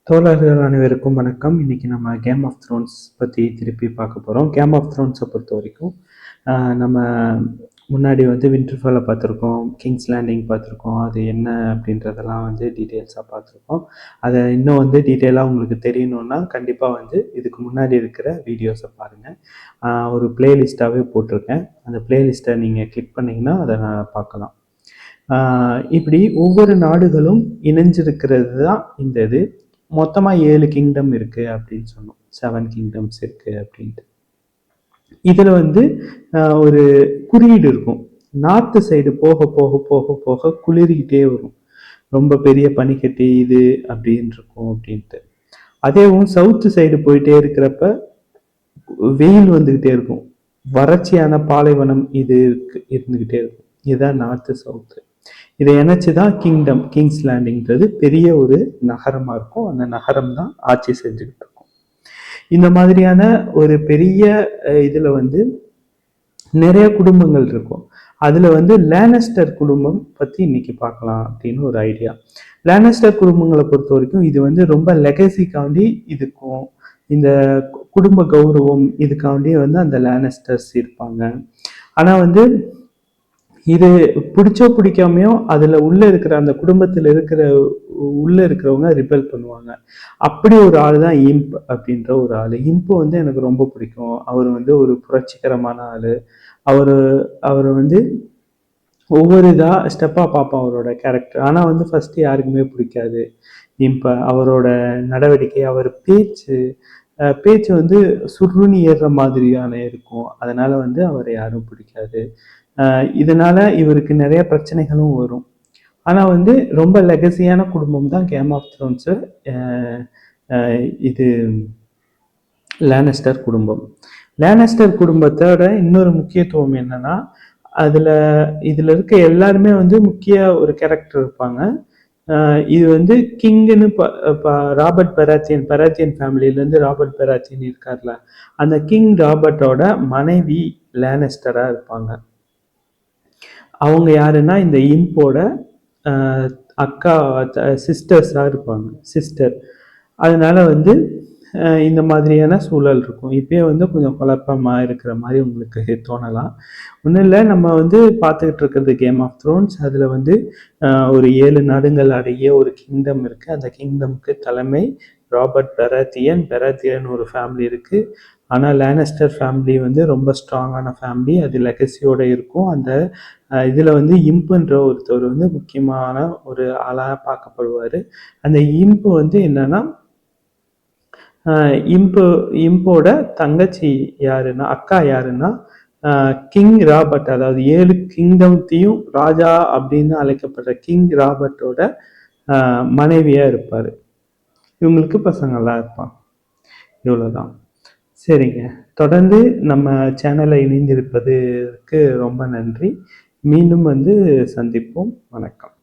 தோழர்கள் அனைவருக்கும் வணக்கம். இன்னைக்கு நம்ம கேம் ஆஃப் த்ரோன்ஸ் பற்றி திருப்பி பார்க்க போகிறோம். கேம் ஆஃப் த்ரோன்ஸை பொறுத்த வரைக்கும் நம்ம முன்னாடி வின்டர்ஃபாலை பார்த்துருக்கோம், கிங்ஸ் லேண்டிங் பார்த்துருக்கோம். அது என்ன அப்படின்றதெல்லாம் டீட்டெயில்ஸாக பார்த்துருக்கோம். அதை இன்னும் டீட்டெயிலாக உங்களுக்கு தெரியணுன்னா கண்டிப்பாக இதுக்கு முன்னாடி இருக்கிற வீடியோஸை பாருங்கள். ஒரு பிளேலிஸ்ட்டாகவே போட்டிருக்கேன். அந்த பிளேலிஸ்ட்டை நீங்கள் கிளிக் பண்ணிங்கன்னா அதை பார்க்கலாம். இப்படி ஒவ்வொரு நாடுகளும் இணைஞ்சிருக்கிறது தான் இந்த இது. மொத்தமாக 7 கிங்டம் இருக்குது அப்படின்னு சொன்னோம். 7 கிங்டம்ஸ் இருக்குது அப்படின்ட்டு. இதில் ஒரு குறியீடு இருக்கும். நார்த்து சைடு போக போக போக போக குளிர்கிட்டே வரும். ரொம்ப பெரிய பனிக்கட்டி இது அப்படின்னு இருக்கும் அப்படின்ட்டு. அதேவும் சவுத்து சைடு போயிட்டே இருக்கிறப்ப வெயில் வந்துக்கிட்டே இருக்கும். வறட்சியான பாலைவனம் இது இருந்துக்கிட்டே இருக்கும். இதுதான் நார்த்து சவுத்து. இதை இணைச்சுதான் கிங்டம், கிங்ஸ் லேண்டிங்கிறது பெரிய ஒரு நகரமா இருக்கும். அந்த நகரம் தான் ஆட்சி செஞ்சுக்கிட்டு இருக்கும். இந்த மாதிரியான ஒரு பெரிய இதுல நிறைய குடும்பங்கள் இருக்கும். அதுல லேனஸ்டர் குடும்பம் பத்தி இன்னைக்கு பார்க்கலாம் அப்படின்னு ஒரு ஐடியா. லேனஸ்டர் குடும்பங்களை பொறுத்த வரைக்கும் இது ரொம்ப லெகசிக்காண்டி இதுக்கும் இந்த குடும்ப கௌரவம் இதுக்காண்டி அந்த லேனஸ்டர்ஸ் இருப்பாங்க. ஆனா இது பிடிச்சோ பிடிக்காமையோ அதுல உள்ள இருக்கிற அந்த குடும்பத்துல உள்ள இருக்கிறவங்க ரிபெல் பண்ணுவாங்க. அப்படி ஒரு ஆள் தான் இம்ப் அப்படின்ற ஒரு ஆளு. இம்ப் எனக்கு ரொம்ப பிடிக்கும். அவர் ஒரு புரட்சிகரமான ஆளு. அவர் ஒவ்வொரு இதா ஸ்டெப்பா பார்ப்போம் அவரோட கேரக்டர். ஆனா ஃபர்ஸ்ட் யாருக்குமே பிடிக்காது இம்ப. அவரோட நடவடிக்கை, அவர் பேச்சு சுருணி ஏறுற மாதிரியான இருக்கும். அதனால அவரை யாரும் பிடிக்காது. இதனால இவருக்கு நிறைய பிரச்சனைகளும் வரும். ஆனா ரொம்ப லெகசியான குடும்பம் தான் கேம் ஆஃப் த்ரோன்ஸ். இது லேனஸ்டர் குடும்பம். லேனஸ்டர் குடும்பத்தோட இன்னொரு முக்கியத்துவம் என்னன்னா, இதுல இருக்க எல்லாருமே முக்கிய ஒரு கேரக்டர் இருப்பாங்க. இது கிங்னு ராபர்ட் பெராத்தியன் ஃபேமிலியில இருந்து ராபர்ட் பெராத்தியன் இருக்கார்ல, அந்த கிங் ராபர்ட்டோட மனைவி லேனஸ்டரா இருப்பாங்க. அவங்க யாருன்னா இந்த இம்போட அக்கா, சிஸ்டர்ஸா இருப்பாங்க, சிஸ்டர். அதனால இந்த மாதிரியான சூழல் இருக்கும். இப்பயே கொஞ்சம் குழப்பமா இருக்கிற மாதிரி உங்களுக்கு தோணலாம். ஒன்றும் இல்லை, நம்ம பார்த்துக்கிட்டு இருக்கிறது கேம் ஆஃப் த்ரோன்ஸ். அதில் ஒரு 7 நாடுகள் அடங்கிய ஒரு கிங்டம் இருக்கு. அந்த கிங்டம்க்கு தலைமை ராபர்ட் பெராத்தியன் ஒரு ஃபேமிலி இருக்கு. ஆனால் லேனஸ்டர் ஃபேமிலி ரொம்ப ஸ்ட்ராங்கான ஃபேமிலி. அது லெகசியோட இருக்கும். அந்த இதில் இம்புன்ற ஒருத்தர் முக்கியமான ஒரு ஆளாக பார்க்கப்படுவார். அந்த இம்பு என்னன்னா, இம்போட தங்கச்சி யாருன்னா, அக்கா யாருன்னா, கிங் ராபர்ட், அதாவது 7 கிங்டம்த்தையும் ராஜா அப்படின்னு அழைக்கப்படுற கிங் ராபர்ட்டோட மனைவியா இருப்பாரு. இவங்களுக்கு பசங்கள்லாம் இருப்பான். இவ்வளவுதான். சரிங்க, தொடர்ந்து நம்ம சேனலை இணைந்திருப்பதற்கு ரொம்ப நன்றி. மீண்டும் சந்திப்போம். வணக்கம்.